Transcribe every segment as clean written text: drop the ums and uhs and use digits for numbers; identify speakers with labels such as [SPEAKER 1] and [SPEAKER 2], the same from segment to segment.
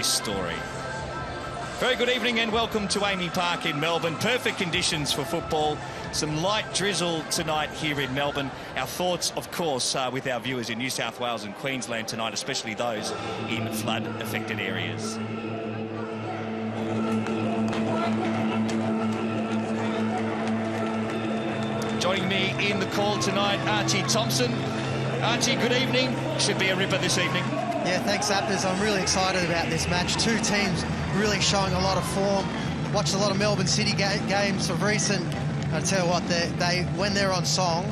[SPEAKER 1] this story. Very good evening and welcome to Amy Park in Melbourne. Perfect conditions for football. Some light drizzle tonight here in Melbourne. Our thoughts, of course, with our viewers in New South Wales and Queensland tonight, especially those in flood-affected areas. Joining me in the call tonight, Archie Thompson. Archie, good evening. Should be a ripper this evening.
[SPEAKER 2] Yeah, thanks, Appers. I'm really excited about this match. Two teams really showing a lot of form. Watched a lot of Melbourne City games of recent. I tell you what, when they're on song,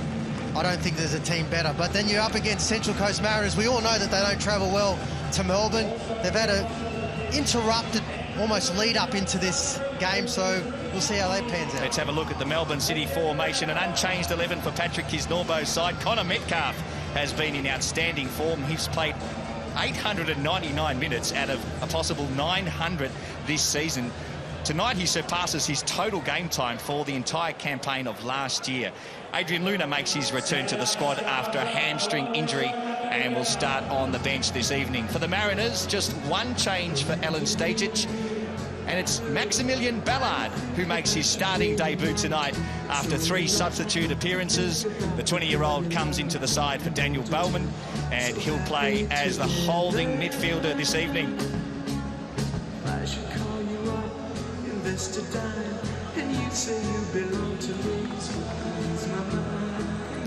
[SPEAKER 2] I don't think there's a team better. But then you're up against Central Coast Mariners. We all know that they don't travel well to Melbourne. They've had a interrupted almost lead up into this game, so we'll see how they pans out.
[SPEAKER 1] Let's have a look at the Melbourne City formation. An unchanged 11 for Patrick Kisnorbo's side. Connor Metcalf has been in outstanding form. He's played 899 minutes out of a possible 900 this season. Tonight he surpasses his total game time for the entire campaign of last year. Adrian Luna makes his return to the squad after a hamstring injury and will start on the bench this evening. For the Mariners, just one change for Alen Stajic, and it's Maximilian Ballard who makes his starting debut tonight after 3 substitute appearances. The 20-year-old comes into the side for Daniel Bowman, and he'll play as the holding midfielder this evening.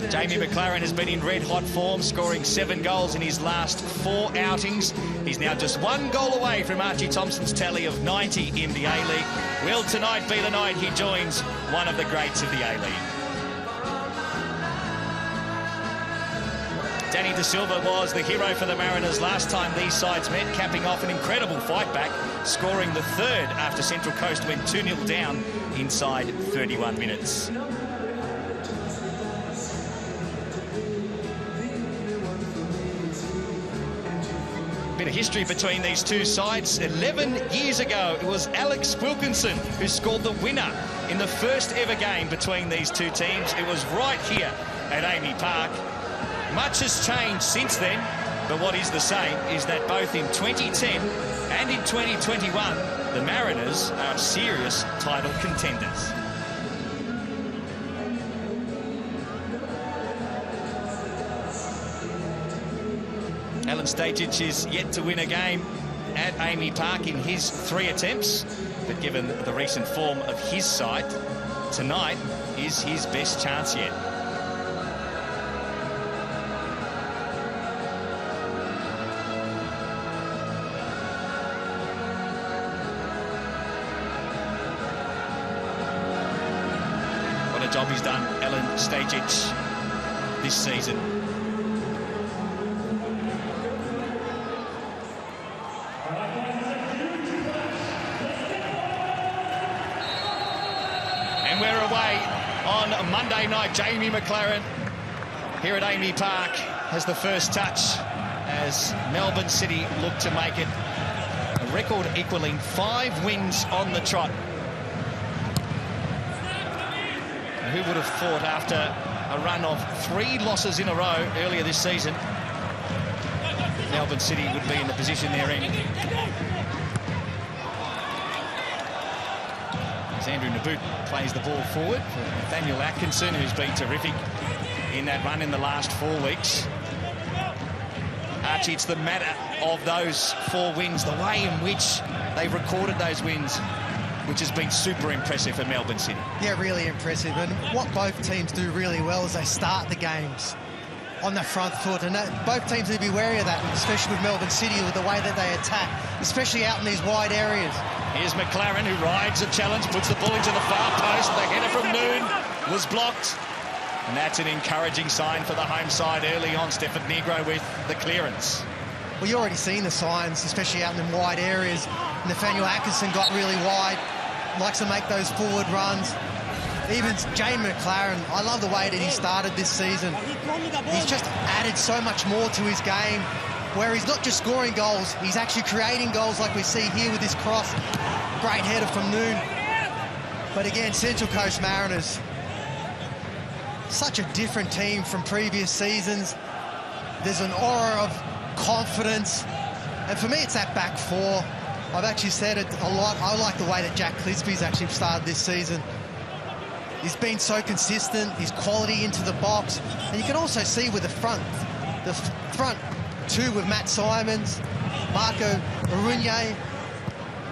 [SPEAKER 1] Jamie Maclaren has been in red-hot form, scoring 7 goals in his last 4 outings. He's now just 1 goal away from Archie Thompson's tally of 90 in the A-League. Will tonight be the night he joins one of the greats of the A-League? Danny De Silva was the hero for the Mariners last time these sides met, capping off an incredible fight back, scoring the 3rd after Central Coast went 2-0 down inside 31 minutes. Bit of history between these two sides. 11 years ago, it was Alex Wilkinson who scored the winner in the first ever game between these two teams. It was right here at Amy Park. Much has changed since then, but what is the same is that both in 2010 and in 2021, the Mariners are serious title contenders. Alen Stajic is yet to win a game at Amy Park in his 3 attempts, but given the recent form of his side, tonight is his best chance yet. What a job he's done, Alen Stajic, this season. And we're away on Monday night. Jamie Maclaren here at Amy Park has the first touch as Melbourne City look to make it a record equalling 5 wins on the trot. Who would have thought after a run of 3 losses in a row earlier this season, Melbourne City would be in the position they're in. Andrew Naboot plays the ball forward for Nathaniel Atkinson, who's been terrific in that run in the last 4 weeks. Archie, it's the matter of those 4 wins, the way in which they've recorded those wins, which has been super impressive for Melbourne City.
[SPEAKER 2] Yeah, really impressive. And what both teams do really well is they start the games on the front foot, and both teams need to be wary of that, especially with Melbourne City, with the way that they attack, especially out in these wide areas.
[SPEAKER 1] Here's Maclaren, who rides a challenge, puts the ball into the far post. The header from Noon was blocked. And that's an encouraging sign for the home side early on. Stefan Negro with the clearance.
[SPEAKER 2] Well, you've already seen the signs, especially out in the wide areas. Nathaniel Atkinson got really wide, likes to make those forward runs. Even Jamie Maclaren, I love the way that he started this season. He's just added so much more to his game, where he's not just scoring goals, he's actually creating goals like we see here with this cross. Great header from Noon. But again, Central Coast Mariners, such a different team from previous seasons. There's an aura of confidence. And for me, it's that back 4. I've actually said it a lot. I like the way that Jack Clisby's actually started this season. He's been so consistent, his quality into the box. And you can also see with the front two with Matt Simons, Marco Arunye,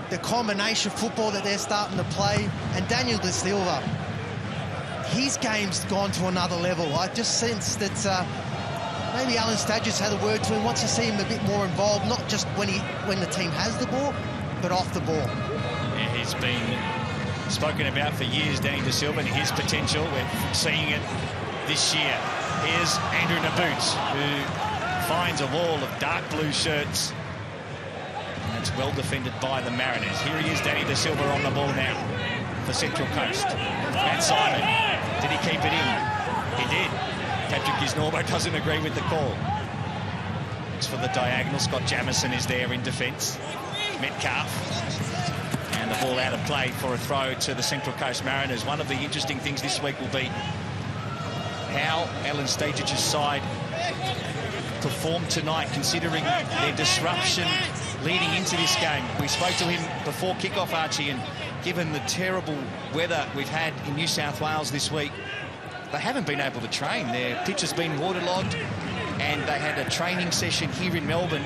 [SPEAKER 2] the combination football that they're starting to play, and Daniel De Silva. His game's gone to another level. I just sense that maybe Alan Stadges had a word to him, wants to see him a bit more involved, not just when the team has the ball, but off the ball.
[SPEAKER 1] Yeah, he's been spoken about for years, Danny De Silva, and his potential. We're seeing it this year. Here's Andrew Naboots, who finds a wall of dark blue shirts. And it's well defended by the Mariners. Here he is, Danny De Silva, on the ball now for Central Coast. Matt Simon, did he keep it in? He did. Patrick Gisnorbo doesn't agree with the call. It's for the diagonal. Scott Jamieson is there in defence. Metcalf. And the ball out of play for a throw to the Central Coast Mariners. One of the interesting things this week will be how Alan Stagic's side performed tonight, considering their disruption leading into this game. We spoke to him before kickoff, Archie, and given the terrible weather we've had in New South Wales this week, they haven't been able to train. Their pitch has been waterlogged, and they had a training session here in Melbourne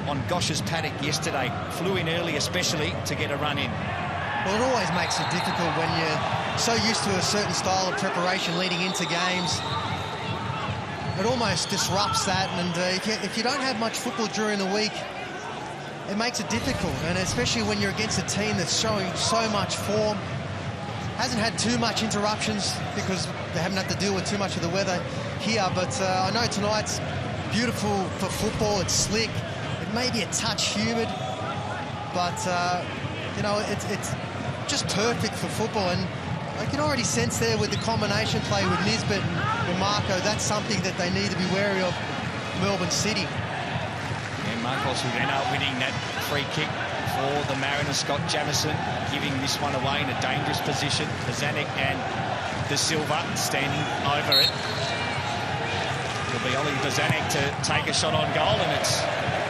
[SPEAKER 1] on Gosh's paddock yesterday. Flew in early, especially to get a run in.
[SPEAKER 2] Well, it always makes it difficult when you're so used to a certain style of preparation leading into games. It almost disrupts that, and if you don't have much football during the week, it makes it difficult, and especially when you're against a team that's showing so much form. Hasn't had too much interruptions because they haven't had to deal with too much of the weather here, but I know tonight's beautiful for football. It's slick. It may be a touch humid, but you know, it's just perfect for football. And I can already sense there with the combination play with Nisbet and Marco, that's something that they need to be wary of, Melbourne City.
[SPEAKER 1] And Marcos will end up winning that free kick for the Mariners. Scott Jamieson giving this one away in a dangerous position. Bozanic and De Silva standing over it. It'll be Ollie Bozanic to take a shot on goal, and it's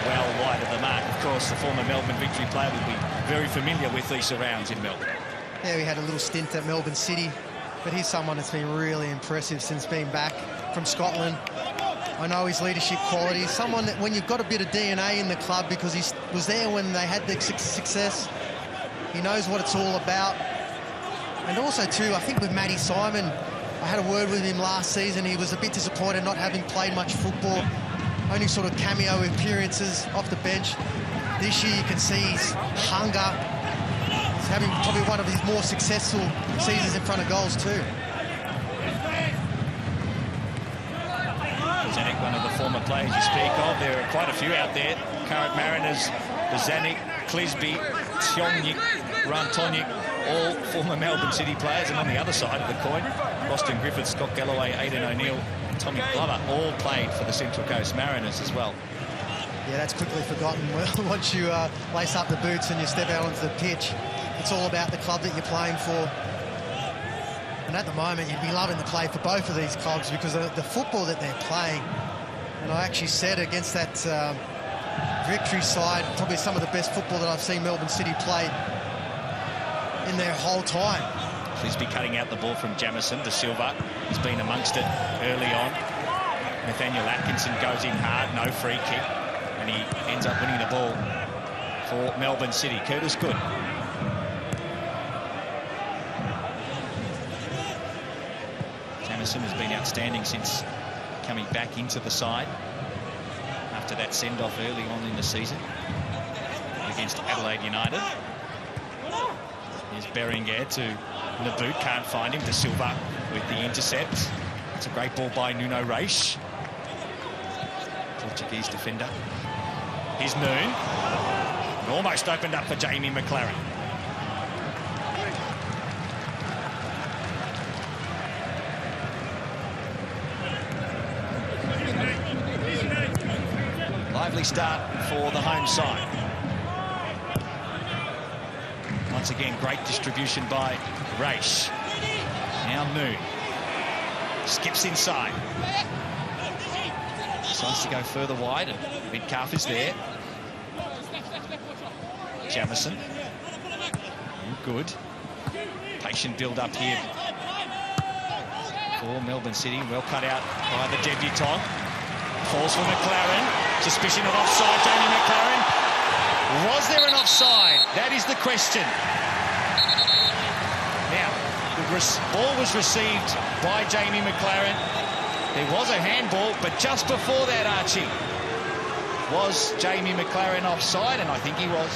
[SPEAKER 1] well wide of the mark. Of course, the former Melbourne Victory player will be very familiar with these surrounds in Melbourne.
[SPEAKER 2] Yeah, we had a little stint at Melbourne City, but he's someone that's been really impressive since being back from Scotland. I know his leadership qualities, someone that when you've got a bit of DNA in the club, because he was there when they had the success, he knows what it's all about. And also too, I think with Matty Simon, I had a word with him last season. He was a bit disappointed not having played much football, only sort of cameo appearances off the bench. This year you can see his hunger. He's having probably one of his more successful seasons in front of goals too.
[SPEAKER 1] Bozanic, one of the former players you speak of. There are quite a few out there. Current Mariners, Bozanic, Clisby, Tionyik, Rantonic, all former Melbourne City players. And on the other side of the coin, Boston Griffith, Scott Galloway, Aidan O'Neill, Tommy Glover, all played for the Central Coast Mariners as well.
[SPEAKER 2] Yeah, that's quickly forgotten. Once you lace up the boots and you step out onto the pitch, it's all about the club that you're playing for. And at the moment, you'd be loving to play for both of these clubs because of the football that they're playing. And I actually said against that Victory side, probably some of the best football that I've seen Melbourne City play in their whole time.
[SPEAKER 1] Clisby cutting out the ball from Jamieson. De Silva has been amongst it early on. Nathaniel Atkinson goes in hard, no free kick, and he ends up winning the ball for Melbourne City. Curtis Good. Jamieson has been outstanding since coming back into the side after that send-off early on in the season against Adelaide United. Here's Berenguer to Nabbout, can't find him. De Silva with the intercept. It's a great ball by Nuno Reis, Portuguese defender. Here's Noon. It almost opened up for Jamie Maclaren. Lively start for the home side. Once again, great distribution by Reis. Now Noon. Skips inside. Decides to go further wide, and Metcalf is there. Jamison. Good. Patient build-up here for Melbourne City. Well cut out by the debutant. Falls for Maclaren. Suspicion of offside, Jamie Maclaren. Was there an offside? That is the question. Now, the ball was received by Jamie Maclaren. There was a handball, but just before that, Archie, was Jamie Maclaren offside? And I think he was.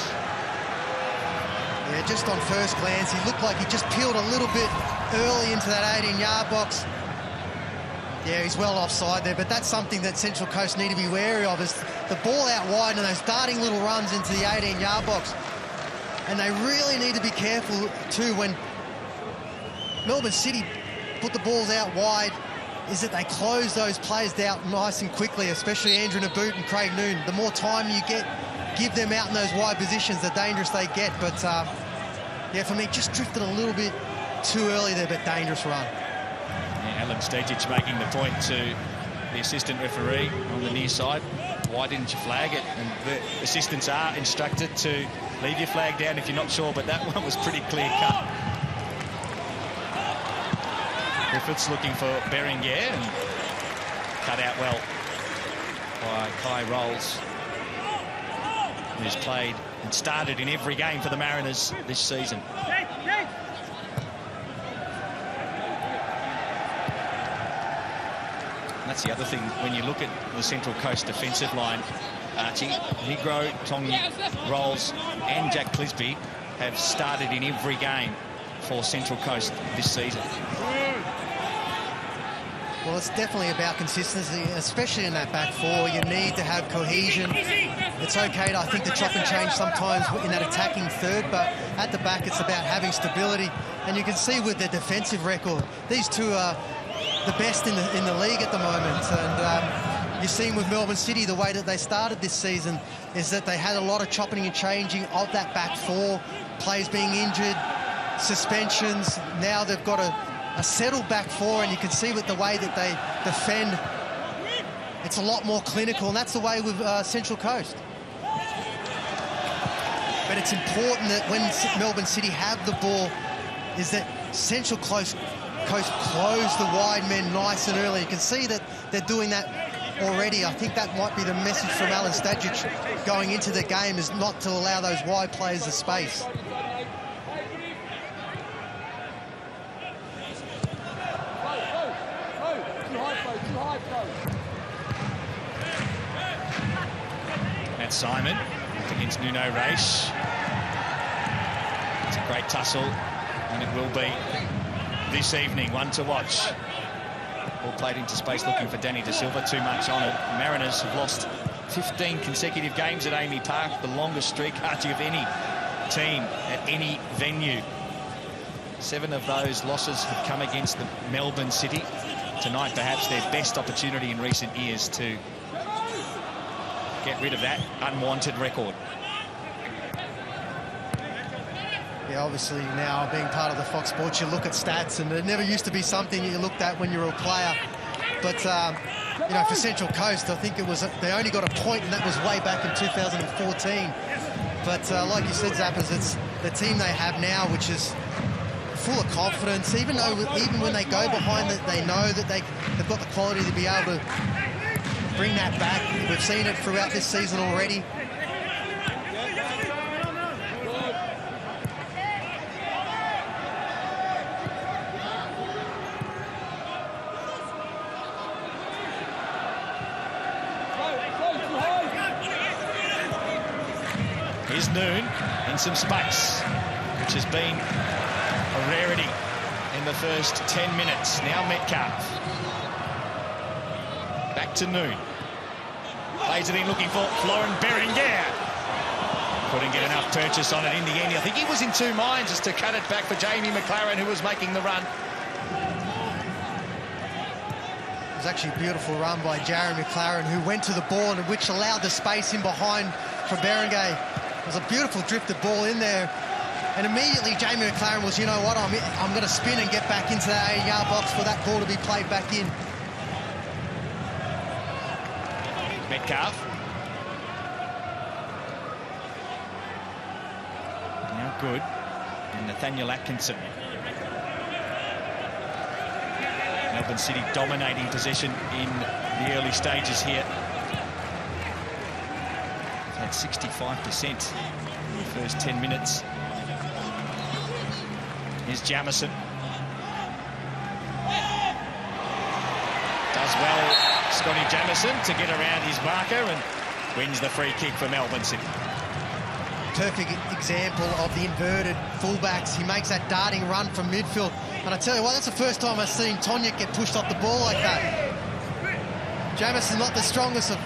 [SPEAKER 2] Yeah, just on first glance, he looked like he just peeled a little bit early into that 18-yard box. Yeah, he's well offside there, but that's something that Central Coast need to be wary of, is the ball out wide and those darting little runs into the 18-yard box. And they really need to be careful, too, when Melbourne City put the balls out wide, is that they close those players out nice and quickly, especially Andrew Naboot and Craig Noon. The more time you give them out in those wide positions, the dangerous they get. But, yeah, for me, just drifted a little bit too early there, but dangerous run.
[SPEAKER 1] Yeah, Alan Stegic making the point to the assistant referee on the near side. Why didn't you flag it? And the assistants are instructed to leave your flag down if you're not sure, but that one was pretty clear-cut. Griffiths looking for Berenguer, and cut out well by Kai Rolls, who's played and started in every game for the Mariners this season. And that's the other thing, when you look at the Central Coast defensive line, Archie, Negro, Tongi, Rolls and Jack Clisby have started in every game for Central Coast this season.
[SPEAKER 2] Well, it's definitely about consistency, especially in that back four. You need to have cohesion. It's okay, I think, to chop and change sometimes in that attacking third, but at the back it's about having stability. And you can see with their defensive record, these two are the best in the league at the moment. And you've seen with Melbourne City, the way that they started this season is that they had a lot of chopping and changing of that back four, players being injured, suspensions. Now they've got a settled back four, and you can see with the way that they defend, it's a lot more clinical, and that's the way with Central Coast. But it's important that when Melbourne City have the ball, is that Central Coast close the wide men nice and early. You can see that they're doing that already. I think that might be the message from Alan Stajic going into the game, is not to allow those wide players the space.
[SPEAKER 1] Matt Simon against Nuno Reis. It's a great tussle, and it will be this evening, one to watch. Ball played into space looking for Danny De Silva, too much on it. Mariners have lost 15 consecutive games at Amy Park, the longest streak, Archie, of any team at any venue. 7 of those losses have come against the Melbourne City. Tonight, perhaps their best opportunity in recent years to get rid of that unwanted record.
[SPEAKER 2] Yeah, obviously now being part of the Fox Sports, you look at stats, and it never used to be something that you looked at when you were a player. But, you know, for Central Coast, I think it was, they only got a point, and that was way back in 2014. But like you said, Zappers, it's the team they have now, which is full of confidence. Even when they go behind, that they know that they've got the quality to be able to bring that back. We've seen it throughout this season already.
[SPEAKER 1] Here's Noon in some space, which has been a rarity in the first 10 minutes. Now Metcalf. Back to Noon. Plays it in looking for Florent Berenguer. Couldn't get enough purchase on it in the end. I think he was in two minds as to cut it back for Jamie Maclaren, who was making the run.
[SPEAKER 2] It was actually a beautiful run by Jeremy Maclaren, who went to the ball, and which allowed the space in behind for Berenguer. It was a beautiful drifted ball in there. And immediately Jamie Maclaren was, you know what, I'm going to spin and get back into that 8-yard box for that ball to be played back in.
[SPEAKER 1] Metcalf. good. And Nathaniel Atkinson. Melbourne City dominating possession in the early stages here. Had 65% in the first 10 minutes. Here's Jamison. Does well, Scotty Jamison, to get around his marker and wins the free kick for Melbourne City.
[SPEAKER 2] Perfect example of the inverted fullbacks. He makes that darting run from midfield. And I tell you what, that's the first time I've seen Tonjek get pushed off the ball like that. Jamison, not the strongest of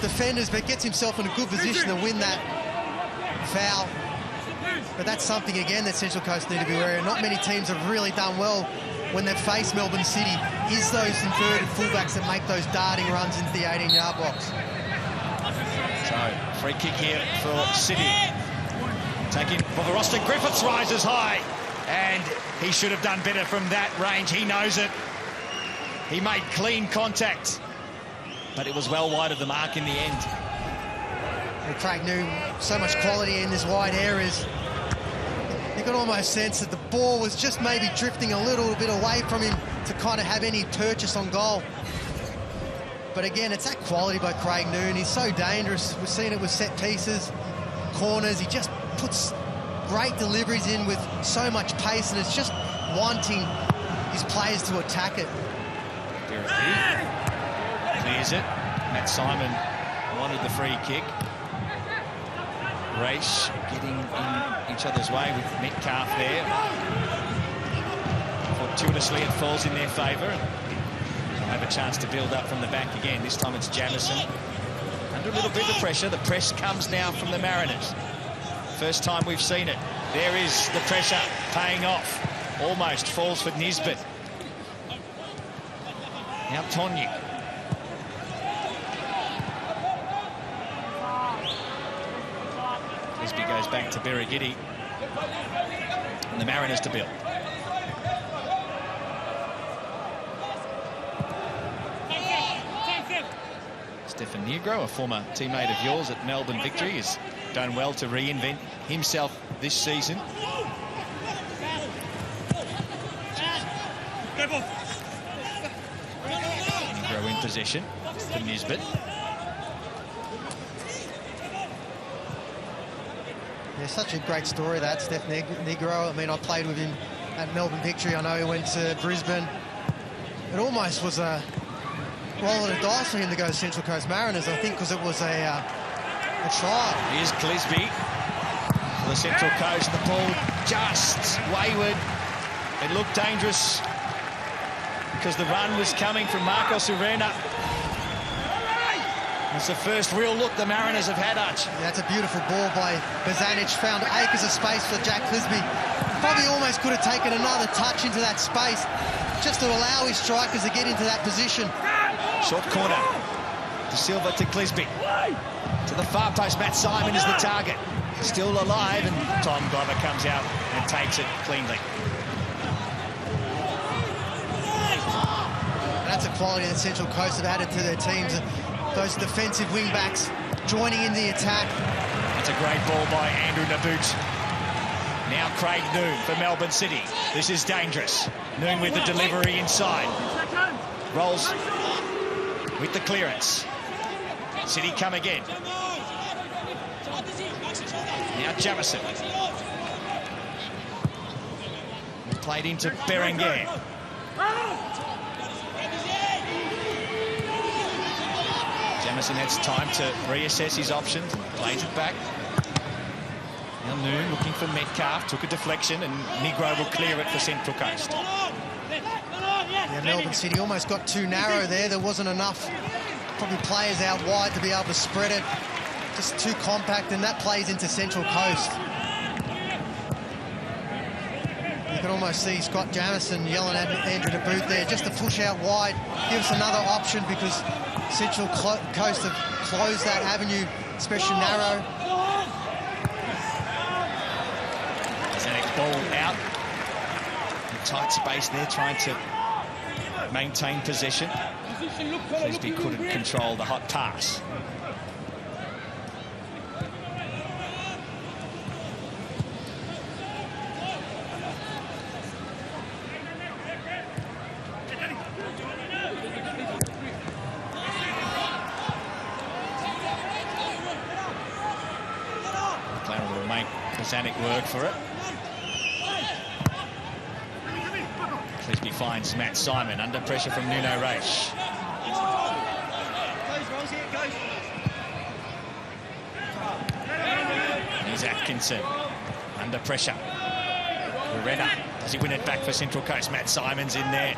[SPEAKER 2] defenders, but gets himself in a good position to win that foul. But that's something, again, that Central Coast need to be wary of. Not many teams have really done well when they've faced Melbourne City, is those inverted fullbacks that make those darting runs into the 18-yard box.
[SPEAKER 1] So, free kick here for City. Taking for the roster. Griffiths rises high, and he should have done better from that range. He knows it. He made clean contact, but it was well wide of the mark in the end.
[SPEAKER 2] Well, Craig knew so much quality in this wide areas. You could almost sense that the ball was just maybe drifting a little bit away from him to kind of have any purchase on goal. But again, it's that quality by Craig Noon. He's so dangerous. We've seen it with set pieces, corners. He just puts great deliveries in with so much pace, and it's just wanting his players to attack it.
[SPEAKER 1] Clears it. Matt Simon wanted the free kick. Race getting in each other's way with Metcalf there. Fortuitously, it falls in their favour. Have a chance to build up from the back again. This time it's Jamison. Under a little bit of pressure. The press comes now from the Mariners. First time we've seen it. There is the pressure paying off. Almost falls for Nisbet. Now Tonjek. Clisby goes back to Berigidi. And the Mariners to build. Stefan Negro, a former teammate of yours at Melbourne Victory, has done well to reinvent himself this season. Negro in possession for Nisbet.
[SPEAKER 2] Yeah, such a great story, that, Steph Negro. I mean, I played with him at Melbourne Victory. I know he went to Brisbane. It almost was a roll of the dice for him to go to Central Coast Mariners, I think, because it was a trial.
[SPEAKER 1] Here's Clisby for the Central Coast. The ball just wayward. It looked dangerous because the run was coming from Marcos Urena. It's the first real look the Mariners have had, Arch.
[SPEAKER 2] Yeah, that's a beautiful ball by Bozanic. Found acres of space for Jack Clisby. Probably almost could have taken another touch into that space just to allow his strikers to get into that position.
[SPEAKER 1] Short corner. De Silva to Clisby. To the far post, Matt Simon is the target. Still alive, and Tom Glover comes out and takes it cleanly.
[SPEAKER 2] And that's a quality that Central Coast have added to their teams. Those defensive wing-backs joining in the attack.
[SPEAKER 1] That's a great ball by Andrew Naboot. Now Craig Noon for Melbourne City. This is dangerous. Noon with the delivery inside. Rolls with the clearance. City come again. Now Jamison. Played into Berenguer. Jamison has time to reassess his options and plays it back. Now Noon looking for Metcalf, took a deflection, and Negro will clear it for Central Coast.
[SPEAKER 2] Yeah, Melbourne City almost got too narrow there. There wasn't enough, probably, players out wide to be able to spread it. Just too compact, and that plays into Central Coast. You can almost see Scott Jamison yelling at Andrew Naboot there just to push out wide, give us another option, because Central Coast have closed that avenue, especially narrow.
[SPEAKER 1] Zanek ball out. In tight space there, trying to maintain possession. Clisby couldn't control the hot pass. make Bozanic work for it. Clisby finds Matt Simon under pressure from Nuno Reis. Here's Atkinson under pressure. Renner, does he win it back for Central Coast? Matt Simon's in there.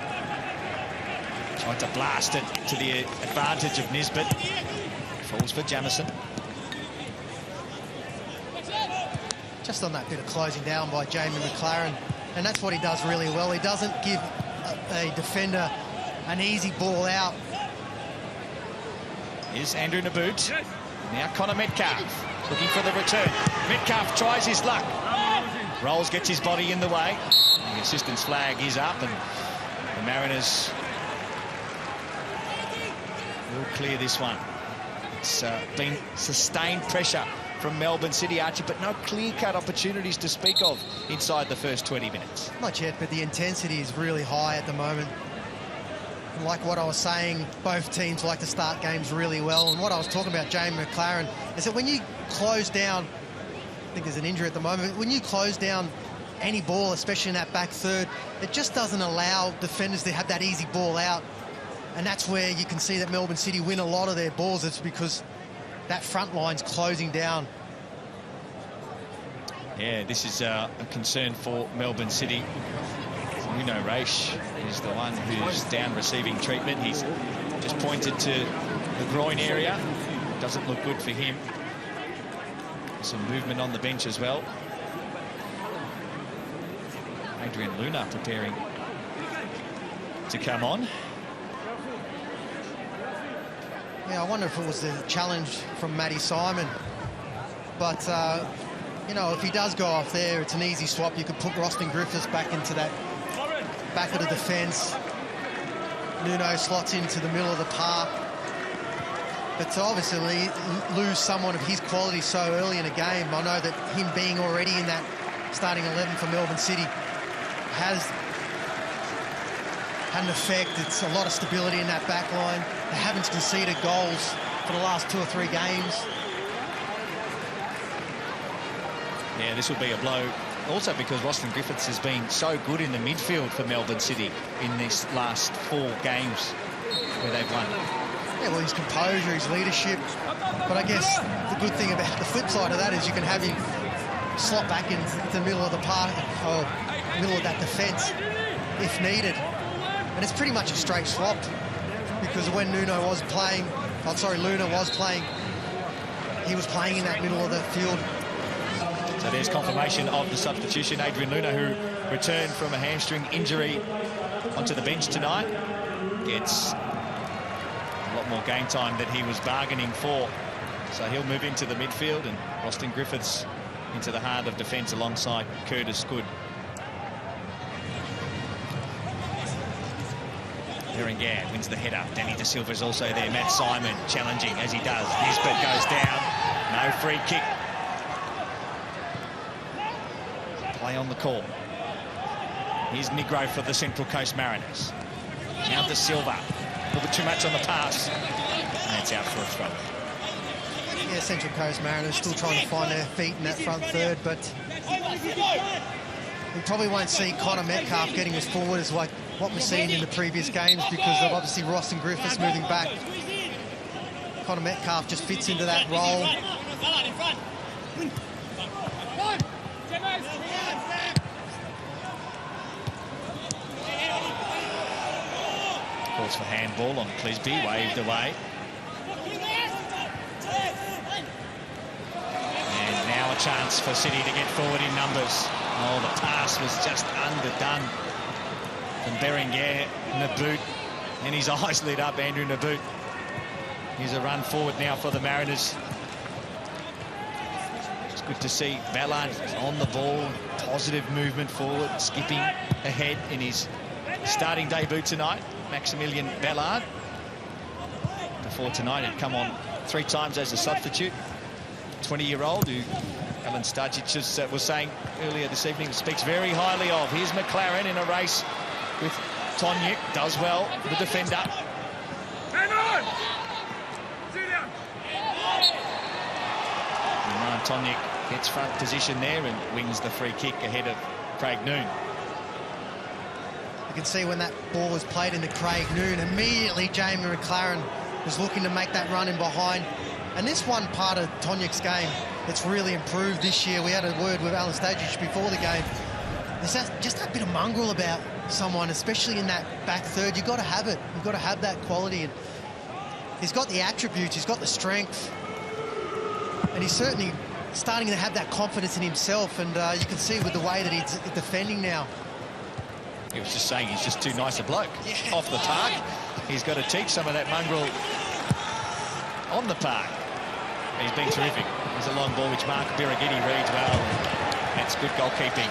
[SPEAKER 1] Tried to blast it to the advantage of Nisbet. Falls for Jamison.
[SPEAKER 2] Just on that bit of closing down by Jamie Maclaren, and that's what he does really well. He doesn't give a defender an easy ball out.
[SPEAKER 1] Here's Andrew Naboot. Now Connor Metcalf looking for the return. Metcalf tries his luck. Rolls, gets his body in the way. The assistant's flag is up, and the Mariners will clear this one. It's been sustained pressure from Melbourne City, Archie, but no clear-cut opportunities to speak of inside the first 20 minutes.
[SPEAKER 2] Not yet, but the intensity is really high at the moment. And like what I was saying, both teams like to start games really well. And what I was talking about, Jamie Maclaren, is that when you close down, I think there's an injury at the moment, when you close down any ball, especially in that back third, it just doesn't allow defenders to have that easy ball out. And that's where you can see that Melbourne City win a lot of their balls. It's because that front line's closing down.
[SPEAKER 1] Yeah, this is a concern for Melbourne City. Nuno Reis is the one who's down receiving treatment. He's just pointed to the groin area. Doesn't look good for him. Some movement on the bench as well. Adrian Luna preparing to come on.
[SPEAKER 2] Yeah, I wonder if it was the challenge from Matty Simon. But, you know, if he does go off there, it's an easy swap. You could put Roston Griffiths back into that back of the defence. Nuno slots into the middle of the park. But to obviously lose someone of his quality so early in a game, I know that him being already in that starting 11 for Melbourne City has had an effect. It's a lot of stability in that back line. They haven't conceded goals for the last 2 or 3 games.
[SPEAKER 1] Yeah, this will be a blow. Also because Roston Griffiths has been so good in the midfield for Melbourne City in these last 4 games where they've won.
[SPEAKER 2] Yeah, well, his composure, his leadership. But I guess the good thing about the flip side of that is you can have him slot back into the middle of the park, or middle of that defence, if needed. And it's pretty much a straight swap, because when Luna was playing, he was playing in that middle of the field.
[SPEAKER 1] So there's confirmation of the substitution. Adrian Luna, who returned from a hamstring injury onto the bench tonight, gets a lot more game time than he was bargaining for. So he'll move into the midfield, and Roston Griffiths into the heart of defence alongside Curtis Good. Berenguer wins the header. Danny De Silva's also there. Matt Simon challenging as he does. Nisbet goes down. No free kick. Play on the call. Here's Negro for the Central Coast Mariners. Now De Silva. A little bit too much on the pass. And it's out for a throw.
[SPEAKER 2] Yeah, Central Coast Mariners still trying to find their feet in that front third, but we probably won't see Connor Metcalf getting as forward as like what we've seen in the previous games, because of obviously Ross and Griffiths moving back. Connor Metcalf just fits into that role.
[SPEAKER 1] Calls for handball on Clisby, waved away. And now a chance for City to get forward in numbers. Oh, the pass was just underdone from Berenguer. Naboot, and his eyes lit up, Andrew Naboot. Here's a run forward now for the Mariners. It's good to see Ballard on the ball, positive movement forward, skipping ahead in his starting debut tonight. Maximilian Ballard. Before tonight, he'd come on 3 times as a substitute. 20-year-old who Alan Starcic was saying earlier this evening speaks very highly of. Here's Maclaren in a race with Tonyuk. Does well, the defender. Tonyuk Gets front position there and wins the free kick ahead of Craig Noon.
[SPEAKER 2] You can see when that ball was played into Craig Noon, immediately Jamie Maclaren was looking to make that run in behind. And this one part of Toniuk's game that's really improved this year. We had a word with Alan Stajic before the game. There's just that bit of mongrel about someone, especially in that back third. You've got to have it. You've got to have that quality. And he's got the attributes. He's got the strength. And he's certainly starting to have that confidence in himself. And you can see with the way that he's defending now.
[SPEAKER 1] He was just saying he's just too nice a bloke. Yeah. Off the park. He's got to teach some of that mongrel on the park. He's been terrific. There's a long ball which Mark Birighitti reads well. That's good goalkeeping.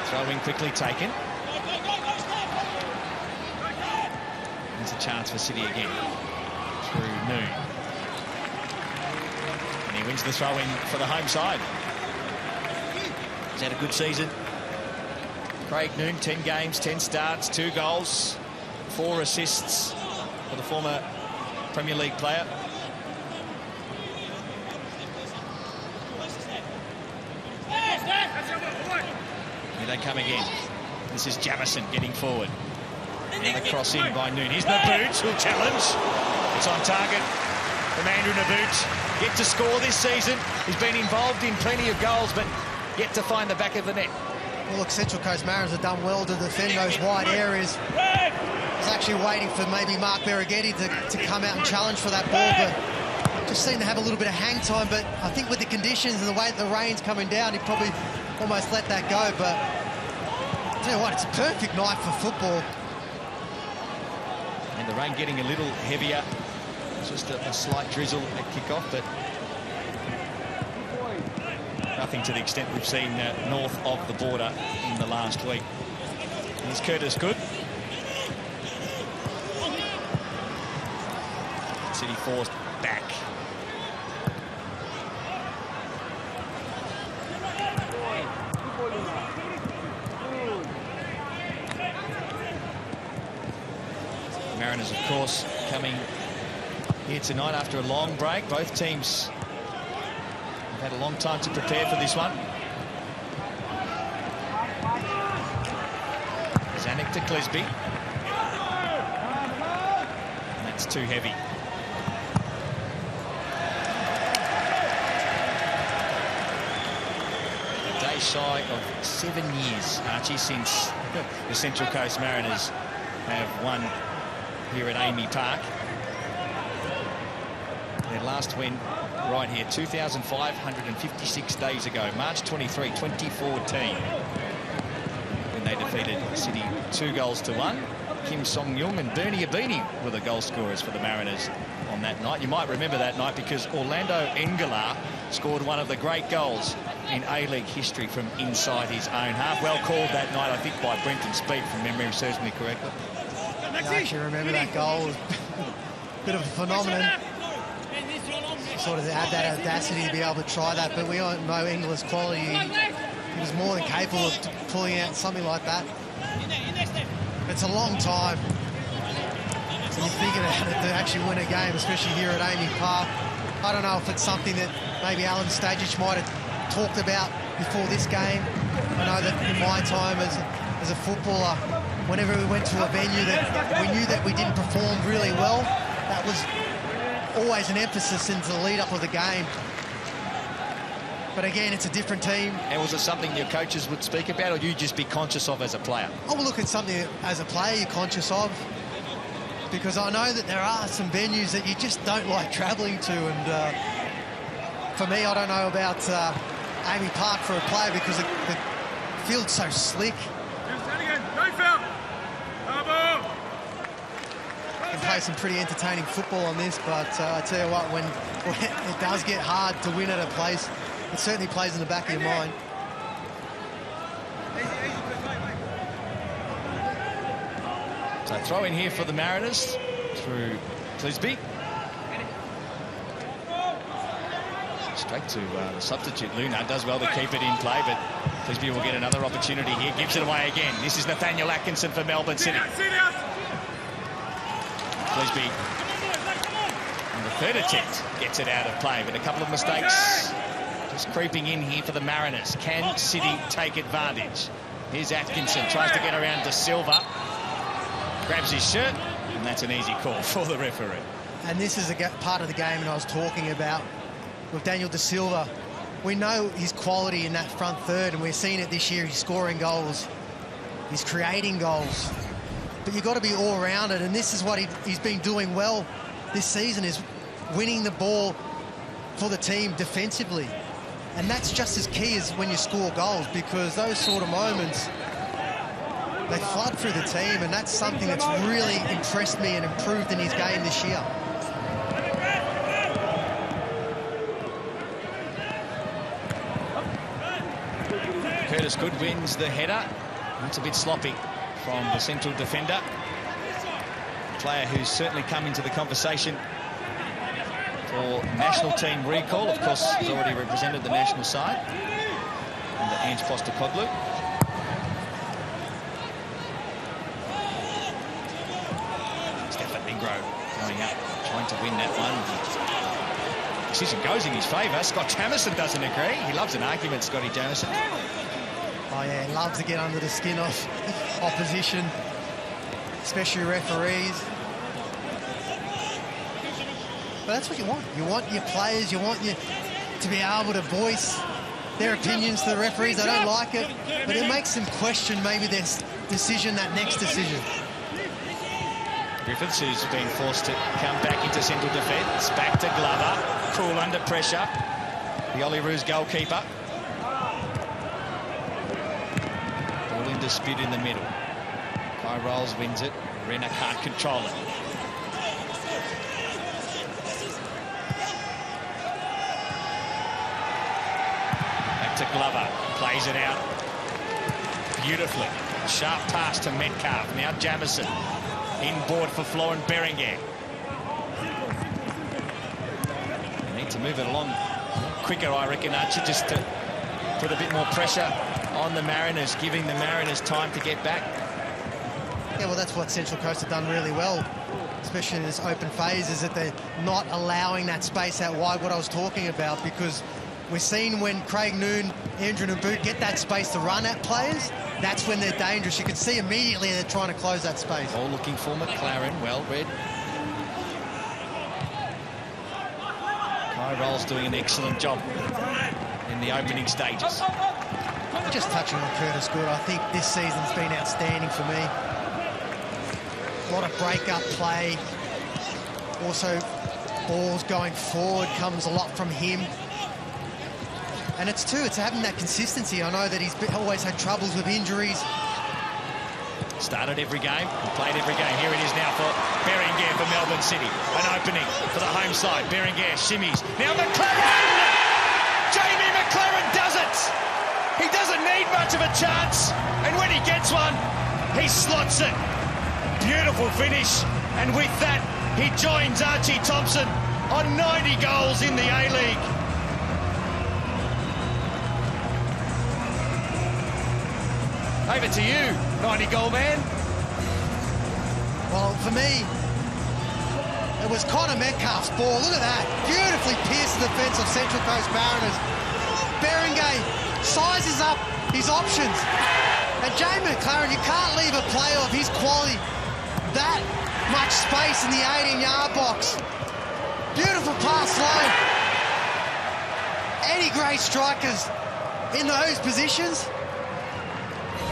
[SPEAKER 1] Throw-in quickly taken. There's a chance for City again. Through Noon. And he wins the throw-in for the home side. He's had a good season. Craig Noon, 10 games, 10 starts, 2 goals, 4 assists for the former Premier League player. Here they come again. This is Jamison getting forward. And the cross in by Noon. Here's Naboot, who'll challenge. It's on target. From Andrew Naboot. Yet to score this season. He's been involved in plenty of goals, but yet to find the back of the net.
[SPEAKER 2] Well, look, Central Coast Mariners have done well to defend those wide areas. I was actually waiting for maybe Mark Birighitti to come out and challenge for that ball, but just seemed to have a little bit of hang time. But I think with the conditions and the way that the rain's coming down, he probably almost let that go. But I tell you what, it's a perfect night for football.
[SPEAKER 1] And the rain getting a little heavier. Just a slight drizzle at kick-off, but nothing to the extent we've seen north of the border in the last week. Here's Curtis Good. City forced back. Mariners, of course, coming here tonight after a long break. Both teams have had a long time to prepare for this one. Zanuck to Clisby. And that's too heavy. A day shy of 7 years, Archie, since the Central Coast Mariners have won here at Amy Park. Their last win right here, 2,556 days ago, March 23, 2014, when they defeated City 2-1. Kim Song-Yung and Bernie Abini were the goal scorers for the Mariners on that night. You might remember that night because Orlando Engelar scored one of the great goals in A-League history from inside his own half. Well called that night, I think, by Brenton Speed, from memory serves me correctly.
[SPEAKER 2] I actually remember that goal. It was a bit of a phenomenon. Sort of had that audacity to be able to try that, but we all know England's quality. He was more than capable of pulling out something like that. It's a long time when you're thinking to actually win a game, especially here at Amy Park. I don't know if it's something that maybe Alan Stajic might have talked about before this game. I know that in my time as a footballer, whenever we went to a venue that we knew that we didn't perform really well, that was always an emphasis into the lead-up of the game. But again, it's a different team.
[SPEAKER 1] And was it something your coaches would speak about, or you just be conscious of as a player?
[SPEAKER 2] I will look at something that, as a player, you're conscious of, because I know that there are some venues that you just don't like travelling to. And for me, I don't know about Amy Park for a player, because the field's so slick. You can play some pretty entertaining football on this, but I tell you what, when it does get hard to win at a place, it certainly plays in the back of your mind.
[SPEAKER 1] So throw in here for the Mariners through Clisby. Straight to the substitute. Luna does well to keep it in play, but Clisby will get another opportunity here. Gives it away again. This is Nathaniel Atkinson for Melbourne City. Clisby, number Third attempt gets it out of play, but a couple of mistakes just creeping in here for the Mariners. Can City take advantage? Here's Atkinson, tries to get around De Silva. Grabs his shirt, and that's an easy call for the referee.
[SPEAKER 2] And this is a part of the game that I was talking about with Daniel De Silva. We know his quality in that front third, and we're seeing it this year. He's scoring goals. He's creating goals. But you've got to be all-rounded, and this is what he's been doing well this season, is winning the ball for the team defensively. And that's just as key as when you score goals, because those sort of moments, they flood through the team, and that's something that's really impressed me and improved in his game this year.
[SPEAKER 1] Curtis Good wins the header. That's a bit sloppy from the central defender. A player who's certainly come into the conversation for national team recall. Of course, he's already represented the national side under Ange Postecoglou. Stefan Negro going up, trying to win that one. The decision goes in his favour. Scott Jamieson doesn't agree. He loves an argument, Scotty Jamieson.
[SPEAKER 2] Oh yeah, he loves to get under the skin of opposition, especially referees. But that's what you want. You want your players, you want you to be able to voice their opinions to the referees. They don't like it, but it makes them question maybe their decision, that next decision.
[SPEAKER 1] Griffiths, who's been forced to come back into central defence. Back to Glover. Cool under pressure. The Olyroos goalkeeper. Ball in dispute in the middle. Kai Rolls wins it. Renner can't control it. Back to Glover. Plays it out beautifully. Sharp pass to Metcalf. Now Jamieson. Inboard for Florent Berenguer. They need to move it along quicker, I reckon, Archie, just to put a bit more pressure on the Mariners, giving the Mariners time to get back.
[SPEAKER 2] Yeah, well, that's what Central Coast have done really well, especially in this open phase, is that they're not allowing that space out wide, what I was talking about, because we've seen when Craig Noon, Andrew Naboot get that space to run at players, that's when they're dangerous. You can see immediately they're trying to close that space.
[SPEAKER 1] All looking for Maclaren, well read. Kai Rolls doing an excellent job in the opening stages.
[SPEAKER 2] Just touching on Curtis Good, I think this season's been outstanding for me. A lot of break-up play. Also, balls going forward comes a lot from him. And it's having that consistency. I know that he's always had troubles with injuries.
[SPEAKER 1] Started every game, played every game. Here it is now for Berenguer for Melbourne City. An opening for the home side. Berenguer shimmies. Now Maclaren! Jamie Maclaren does it! He doesn't need much of a chance. And when he gets one, he slots it. Beautiful finish. And with that, he joins Archie Thompson on 90 goals in the A-League. Over to you, 90-goal man.
[SPEAKER 2] Well, for me, it was Connor Metcalf's ball. Look at that. Beautifully pierced the defence of Central Coast Mariners. Berenguer sizes up his options. And Jamie Maclaren, you can't leave a player of his quality that much space in the 18-yard box. Beautiful pass low. Any great strikers in those positions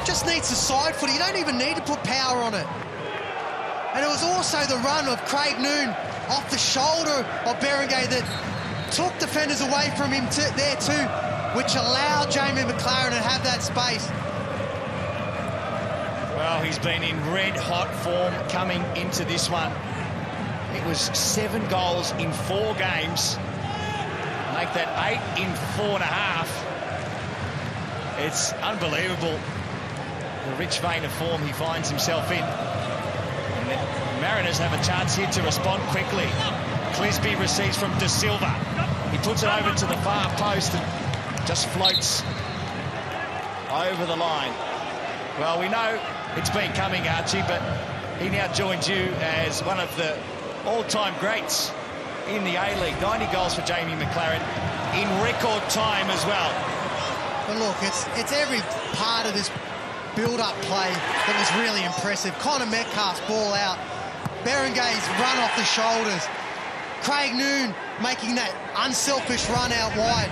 [SPEAKER 2] just needs a side foot. You don't even need to put power on it. And it was also the run of Craig Noon off the shoulder of Berenguer that took defenders away from him there too, which allowed Jamie Maclaren to have that space.
[SPEAKER 1] Well, he's been in red-hot form coming into this one. It was 7 goals in 4 games. Make that 8 in 4.5. It's unbelievable, the rich vein of form he finds himself in. And the Mariners have a chance here to respond quickly. Clisby receives from De Silva. He puts it over to the far post and just floats over the line. Well, we know it's been coming, Archie, but he now joins you as one of the all-time greats in the A-League. 90 goals for Jamie Maclaren in record time as well.
[SPEAKER 2] But look, it's every part of this build-up play that was really impressive. Connor Metcalf's ball out. Berengay's run off the shoulders. Craig Noon making that unselfish run out wide.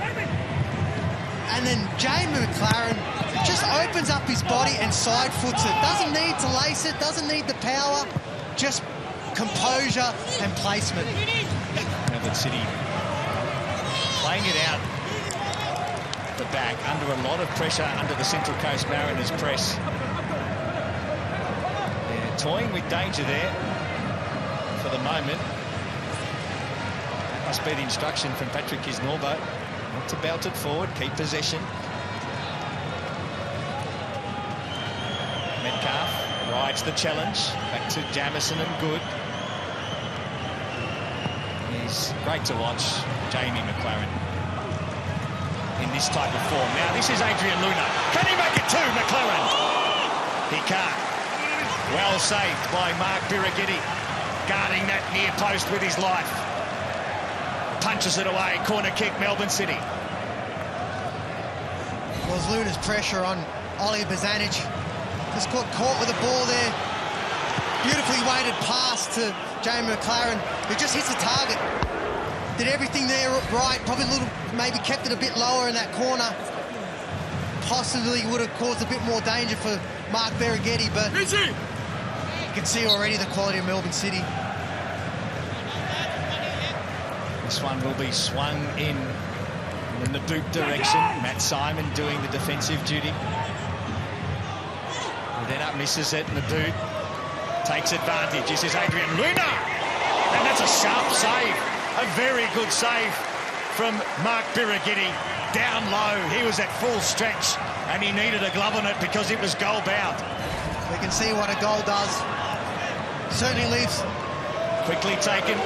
[SPEAKER 2] And then Jamie Maclaren just opens up his body and side foots it. Doesn't need to lace it, doesn't need the power, just composure and placement.
[SPEAKER 1] Melbourne City playing it out the back under a lot of pressure under the Central Coast Mariners press. Yeah, toying with danger there for the moment. That must be the instruction from Patrick Kisnorbo. Not to belt it forward, keep possession. Metcalf rides the challenge. Back to Jamison and Good. He's great to watch, Jamie Maclaren, in this type of form. Now, this is Adrian Luna. Can he make it too, Maclaren? He can't. Well saved by Mark Birighitti, guarding that near post with his life. Punches it away, corner kick, Melbourne City.
[SPEAKER 2] Well, Luna's pressure on Ollie Bozanic. Just got caught with the ball there. Beautifully weighted pass to Jamie Maclaren, who just hits the target. Did everything there right, probably a little, maybe kept it a bit lower in that corner. Possibly would have caused a bit more danger for Mark Birighitti, but you can see already the quality of Melbourne City.
[SPEAKER 1] This one will be swung in the boot direction. Matt Simon doing the defensive duty. And then up misses it in the boot. Takes advantage. This is Adrian Luna. And that's a sharp save. A very good save from Mark Birighitti. Down low. He was at full stretch and he needed a glove on it because it was goal bound.
[SPEAKER 2] We can see what a goal does. Certainly leaves.
[SPEAKER 1] Quickly taken.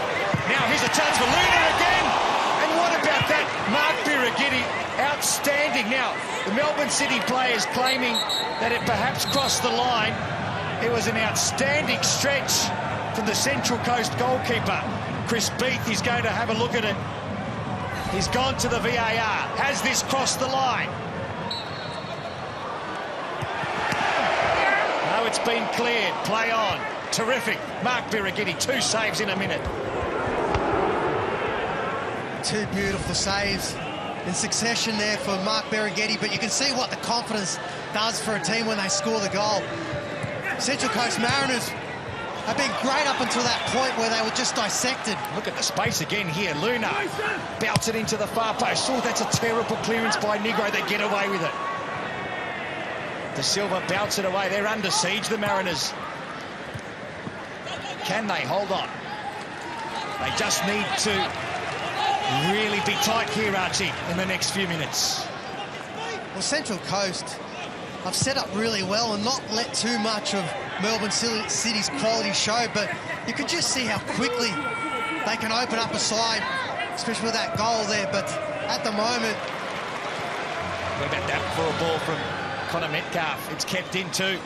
[SPEAKER 1] Now here's a chance for Luna again. And what about that? Mark Birighitti, outstanding. Now, the Melbourne City players claiming that it perhaps crossed the line. It was an outstanding stretch from the Central Coast goalkeeper. Chris Beath is going to have a look at it. He's gone to the VAR. Has this crossed the line? No, it's been cleared. Play on. Terrific. Mark Birighitti, 2 saves in a minute.
[SPEAKER 2] 2 beautiful saves in succession there for Mark Birighitti, but you can see what the confidence does for a team when they score the goal. Central Coast Mariners have been great up until that point where they were just dissected.
[SPEAKER 1] Look at the space again here. Luna belts it into the far post. Oh, that's a terrible clearance by Negro. They get away with it. De Silva belts it away. They're under siege, the Mariners. Can they hold on? They just need to really be tight here, Archie, in the next few minutes.
[SPEAKER 2] Well, Central Coast have set up really well and not let too much of Melbourne City's quality show, but you can just see how quickly they can open up a side, especially with that goal there. But at the moment...
[SPEAKER 1] What about that for a ball from Connor Metcalf? It's kept in too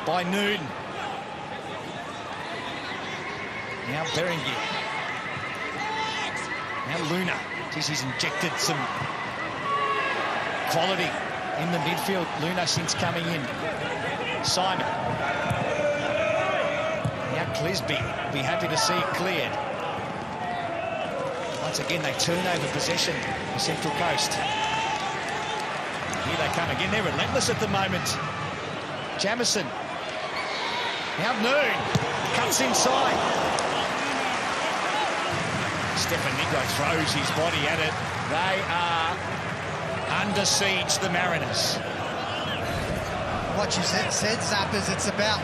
[SPEAKER 1] by Noon. Now Berengay. Now Luna. Geez, he's injected some quality in the midfield. Luna since coming in. Simon. Now Clisby will be happy to see it cleared. Once again, they turn over possession for Central Coast. Here they come again. They're relentless at the moment. Jamison. Now Noon. Cuts inside. Stefan Negro throws his body at it. They are under siege, the Mariners.
[SPEAKER 2] What you said, Zappers, it's about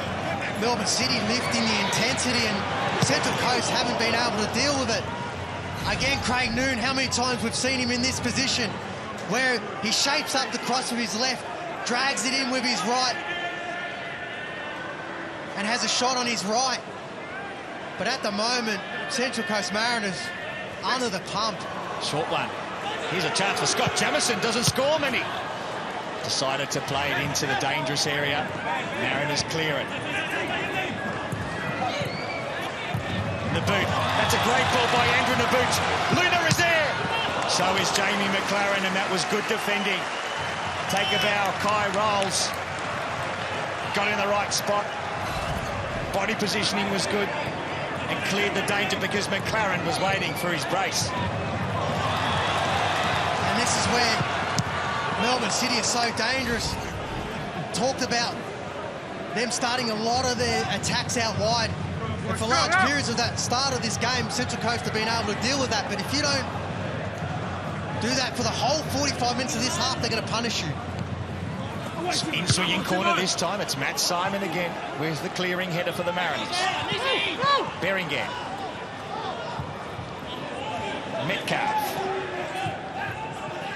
[SPEAKER 2] Melbourne City lifting the intensity, and Central Coast haven't been able to deal with it. Again, Craig Noon, how many times we've seen him in this position where he shapes up the cross with his left, drags it in with his right, and has a shot on his right. But at the moment, Central Coast Mariners under the pump.
[SPEAKER 1] Short one. Here's a chance for Scott Jamison. Doesn't score many. Decided to play it into the dangerous area. Mariners clear it. Boot. That's a great ball by Andrew Boot. Luna is there. So is Jamie Maclaren, and that was good defending. Take a bow. Kai rolls. Got in the right spot. Body positioning was good and cleared the danger because Maclaren was waiting for his brace.
[SPEAKER 2] And this is where Melbourne City is so dangerous. Talked about them starting a lot of their attacks out wide. And for large periods of that start of this game, Central Coast have been able to deal with that. But if you don't do that for the whole 45 minutes of this half, they're going to punish you.
[SPEAKER 1] In swinging corner this time, it's Matt Simon again. Where's the clearing header for the Mariners? Berenguer. Metcalf.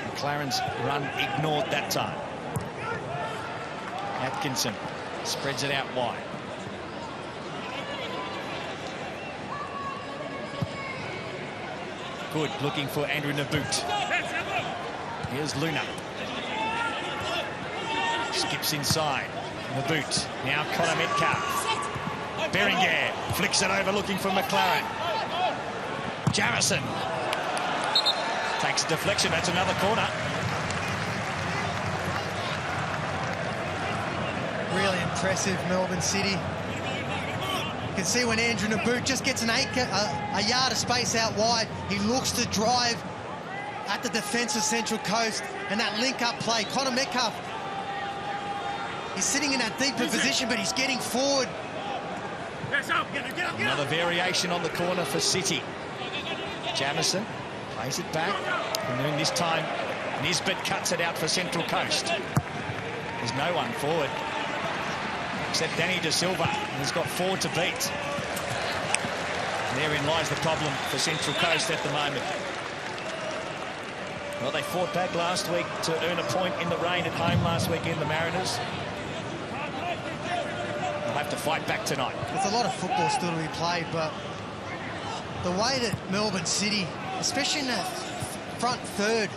[SPEAKER 1] Maclaren's run ignored that time. Atkinson spreads it out wide. Good, looking for Andrew Naboot. Here's Luna. Skips inside. Naboot. Now Connor Metcalf. Berenguer flicks it over, looking for Maclaren. Jamison takes a deflection. That's another corner.
[SPEAKER 2] Really impressive, Melbourne City. You can see when Andrew Naboot just gets a yard of space out wide, he looks to drive at the defence of Central Coast, and that link-up play. Connor Metcalf, he's sitting in that deeper position, but he's getting forward.
[SPEAKER 1] Another variation on the corner for City. Jamison plays it back, and then this time Nisbet cuts it out for Central Coast. There's no one forward except Danny De Silva, and he's got four to beat. Therein lies the problem for Central Coast at the moment. Well, they fought back last week to earn a point in the rain at home last weekend, the Mariners. They'll have to fight back tonight.
[SPEAKER 2] There's a lot of football still to be played, but the way that Melbourne City, especially in that front third,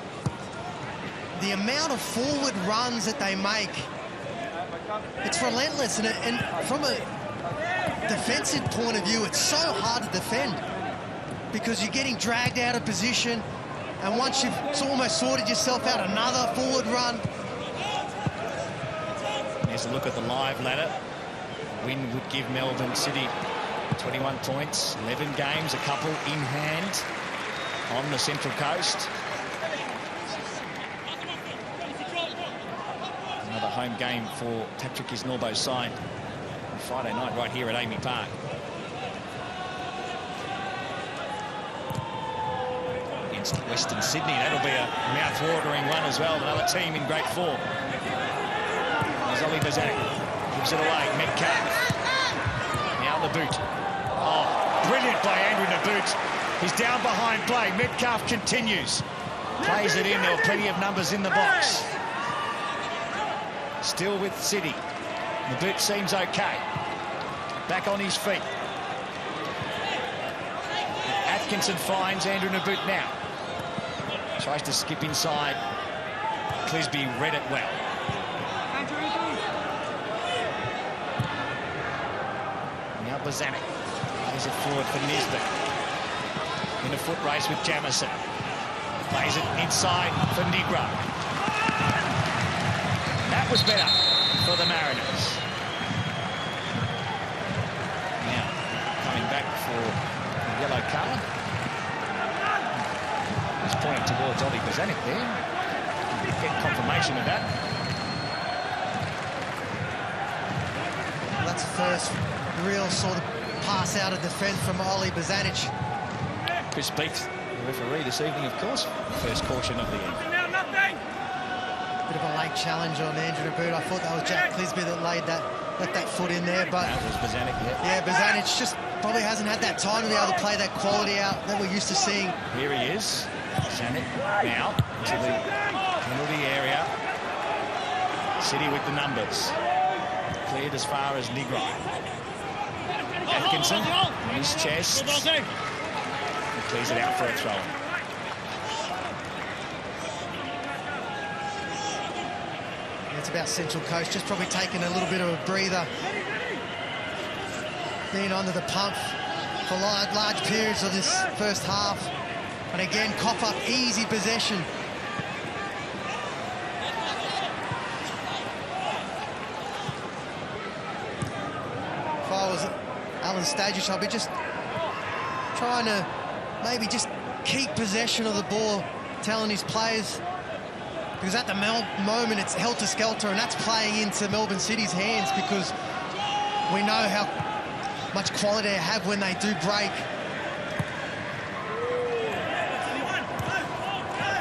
[SPEAKER 2] the amount of forward runs that they make, it's relentless. And from a defensive point of view, it's so hard to defend because you're getting dragged out of position, and once you've almost sorted yourself out, another forward run.
[SPEAKER 1] Here's a look at the live ladder. Win would give Melbourne City 21 points, 11 games, a couple in hand on the Central Coast. Another home game for Patrick Isnorbo's side on Friday night right here at Amy Park. Against Western Sydney, that'll be a mouth-watering one as well. Another team in great form. There's Ollie Bazanek. Gives it away. Metcalf. Now the boot. Oh, brilliant by Andrew Naboot. He's down behind play. Metcalf continues. Plays it in. There were plenty of numbers in the box. Still with City. Naboot seems okay. Back on his feet. Atkinson finds Andrew Naboot now. Tries to skip inside. Clisby read it well. Now Bazanek plays it forward for Nisbet. In a foot race with Jamison. Plays it inside for Negro. That was better for the Mariners. Now, coming back for the yellow card. He's pointing towards Ollie Bazanek there. Get confirmation of that.
[SPEAKER 2] Well, that's the first real sort of pass out of defence from Ollie Bazanek.
[SPEAKER 1] Chris Beeks, the referee this evening, of course. First caution of the evening.
[SPEAKER 2] Bit of a late challenge on Andrew Naboot. I thought that was Jack Clisby that let that foot in there, but
[SPEAKER 1] that was Bazanek,
[SPEAKER 2] yeah, Bazanek just probably hasn't had that time to be able to play that quality out that we're used to seeing.
[SPEAKER 1] Here he is. Bazanek now into the penalty area. City with the numbers. Cleared as far as Negro. Atkinson on his chest. He clears it out for a throw.
[SPEAKER 2] It's about Central Coast just probably taking a little bit of a breather, being under the pump for large periods of this first half. And again, cop up easy possession. If I was Alan Stajic, I'd be just trying to maybe just keep possession of the ball, telling his players, because at the moment it's helter-skelter, and that's playing into Melbourne City's hands, because we know how much quality they have when they do break.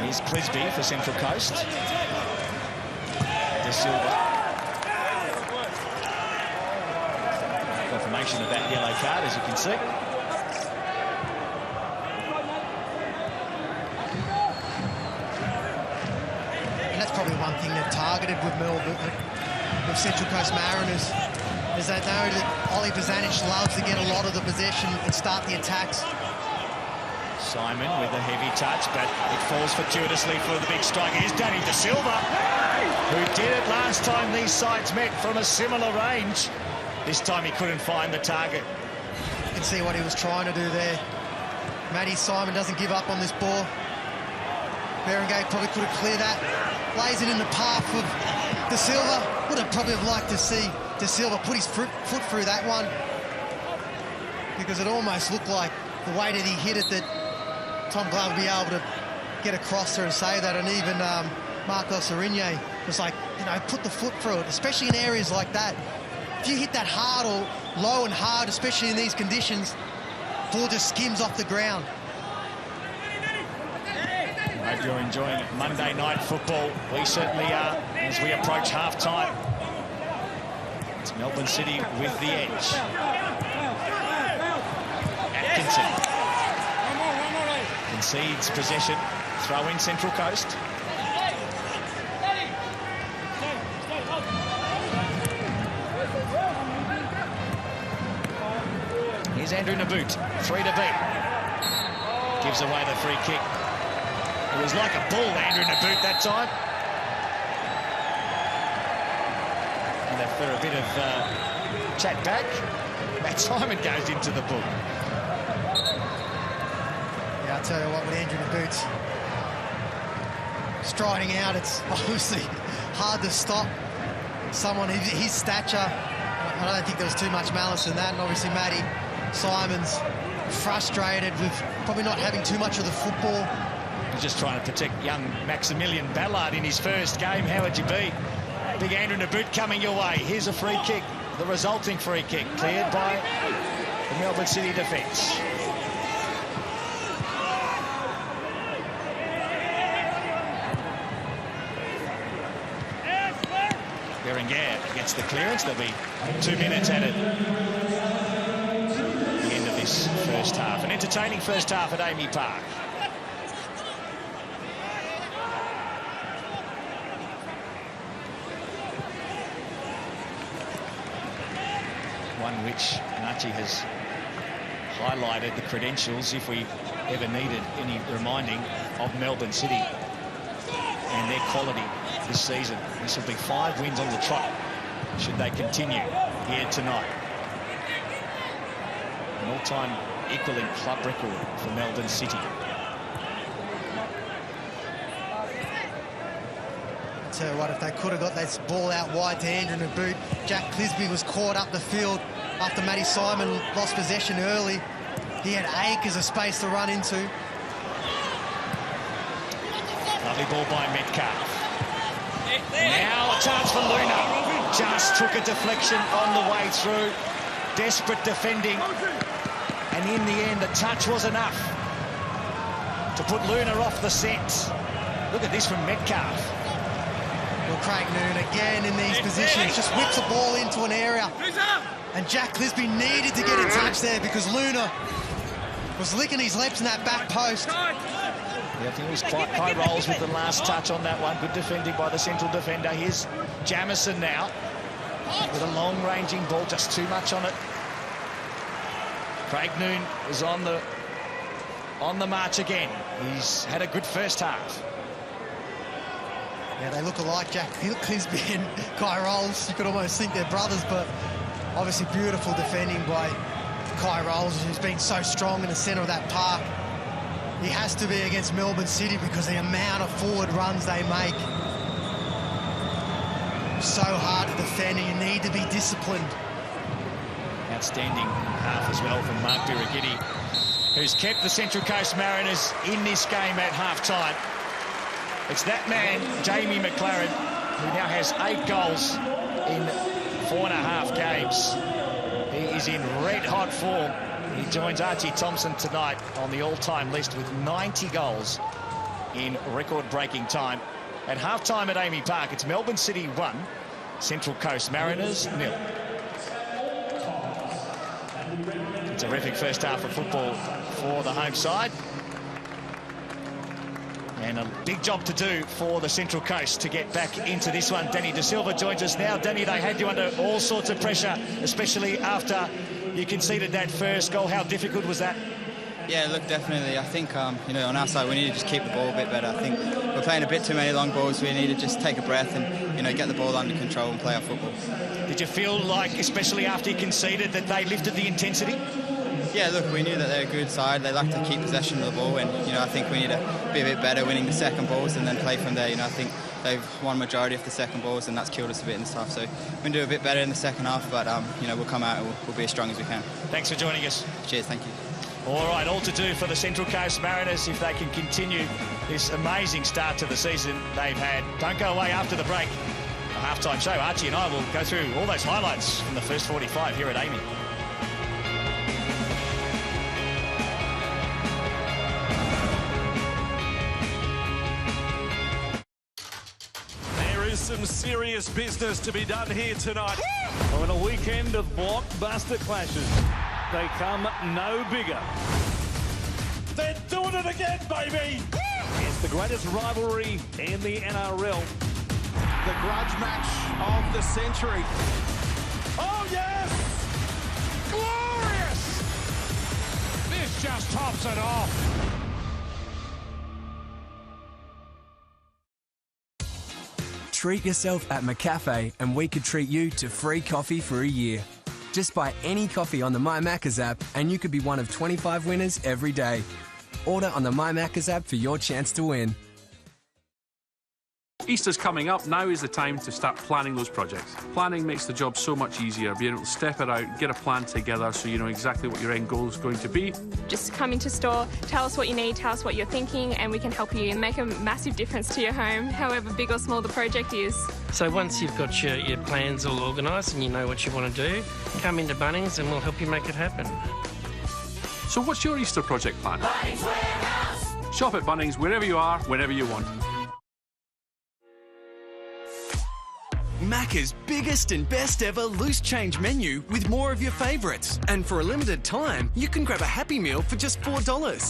[SPEAKER 1] Here's Clisby for Central Coast. De Silva. Confirmation of that yellow card, as you can see.
[SPEAKER 2] And that's probably one thing they've targeted with Melbourne, with Central Coast Mariners, is they know that Ollie Bozanic loves to get a lot of the possession and start the attacks.
[SPEAKER 1] Simon with a heavy touch, but it falls fortuitously for the big strike. Here's Danny De Silva, who did it last time these sides met from a similar range. This time he couldn't find the target.
[SPEAKER 2] You can see what he was trying to do there. Matty Simon doesn't give up on this ball. Berengay probably could have cleared that. Lays it in the path of De Silva. Would have probably liked to see De Silva put his foot through that one, because it almost looked like the way that he hit it that Tom Glover would be able to get across there and save that. And even Marcos Origne was like, you know, put the foot through it, especially in areas like that. If you hit that hard or low and hard, especially in these conditions, ball just skims off the ground.
[SPEAKER 1] I hope you're enjoying Monday night football. We certainly are, as we approach half-time. It's Melbourne City with the edge. Atkinson concedes possession. Throw in Central Coast. Here's Andrew Naboot, 3 to beat. Gives away the free kick. It was like a bull, Andrew Naboot, that time. And for a bit of chat back, Matt Simon goes into the bull.
[SPEAKER 2] Yeah, I'll tell you what, with Andrew Naboot striding out, it's obviously hard to stop someone his stature. I don't think there was too much malice in that, and obviously Matty Simon's frustrated with probably not having too much of the football.
[SPEAKER 1] He's just trying to protect young Maximilian Ballard in his first game. How would you be? Big Andrew Naboot coming your way. Here's a free kick, the resulting free kick, cleared by the Melbourne City defence. Berenguer gets the clearance. There'll be 2 minutes at it. The end of this first half. An entertaining first half at Amy Park. One which Nachi has highlighted the credentials, if we ever needed any reminding, of Melbourne City and their quality this season. This will be 5 wins on the trot should they continue here tonight. An all-time equaling club record for Melbourne City.
[SPEAKER 2] I'll tell you what, if they could have got this ball out wide to Andrew Naboot, Jack Clisby was caught up the field after Matty Simon lost possession early. He had acres of space to run into.
[SPEAKER 1] Lovely ball by Metcalf. Now a chance for Luna. Just took a deflection on the way through. Desperate defending. And in the end, the touch was enough to put Luna off the scent. Look at this from Metcalf.
[SPEAKER 2] Well, Craig Noon again in these positions just whips the ball into an area. And Jack Clisby needed to get in touch there because Luna was licking his lips in that back post.
[SPEAKER 1] Yeah, I think it was quite high rolls with the last touch on that one. Good defending by the central defender. Here's Jamison now with a long-ranging ball, just too much on it. Craig Noon is on the march again. He's had a good first half.
[SPEAKER 2] Yeah, they look alike, Jack Clisby and Kai Rolls. You could almost think they're brothers, but obviously beautiful defending by Kai Rolls, who's been so strong in the centre of that park. He has to be against Melbourne City because the amount of forward runs they make. So hard to defend, and you need to be disciplined.
[SPEAKER 1] Outstanding half as well from Mark Birighitti, who's kept the Central Coast Mariners in this game at half-time. It's that man, Jamie Maclaren, who now has 8 goals in 4.5 games. He is in red-hot form. He joins Archie Thompson tonight on the all-time list with 90 goals in record-breaking time. At half-time at Amy Park, it's Melbourne City 1, Central Coast Mariners 0. Terrific first half of football for the home side. And a big job to do for the Central Coast to get back into this one. Danny De Silva joins us now. Danny, they had you under all sorts of pressure, especially after you conceded that first goal. How difficult was that?
[SPEAKER 3] Yeah, look, definitely. I think, you know, on our side, we need to just keep the ball a bit better. I think we're playing a bit too many long balls. We need to just take a breath and, you know, get the ball under control and play our football.
[SPEAKER 1] Did you feel like, especially after you conceded, that they lifted the intensity?
[SPEAKER 3] Yeah, look, we knew that they're a good side. They like to keep possession of the ball, and, you know, I think we need to be a bit better winning the second balls and then play from there. You know, I think they've won majority of the second balls, and that's killed us a bit and stuff. So we can do a bit better in the second half, but, you know, we'll come out and we'll be as strong as we can.
[SPEAKER 1] Thanks for joining us.
[SPEAKER 3] Cheers, thank you.
[SPEAKER 1] All right, all to do for the Central Coast Mariners if they can continue this amazing start to the season they've had. Don't go away after the break. A halftime show. Archie and I will go through all those highlights from the first 45 here at Amy.
[SPEAKER 4] There is some serious business to be done here tonight. On a weekend of blockbuster clashes, they come no bigger. They're doing it again, baby! It's the greatest rivalry in the NRL.
[SPEAKER 5] The grudge match of the century.
[SPEAKER 4] Oh, yes!
[SPEAKER 5] Glorious! This just tops it off.
[SPEAKER 6] Treat yourself at McCafe and we could treat you to free coffee for a year. Just buy any coffee on the My Maccas app and you could be one of 25 winners every day. Order on the My Maccas app for your chance to win.
[SPEAKER 7] Easter's coming up. Now is the time to start planning those projects. Planning makes the job so much easier. Being able to step it out, get a plan together so you know exactly what your end goal is going to be.
[SPEAKER 8] Just come into store, tell us what you need, tell us what you're thinking, and we can help you and make a massive difference to your home, however big or small the project is.
[SPEAKER 9] So once you've got your plans all organised and you know what you want to do, come into Bunnings and we'll help you make it happen.
[SPEAKER 7] So what's your Easter project plan? Bunnings Warehouse! Shop at Bunnings wherever you are, whenever you want.
[SPEAKER 6] Macca's biggest and best ever loose change menu with more of your favourites. And for a limited time, you can grab a Happy Meal for just $4.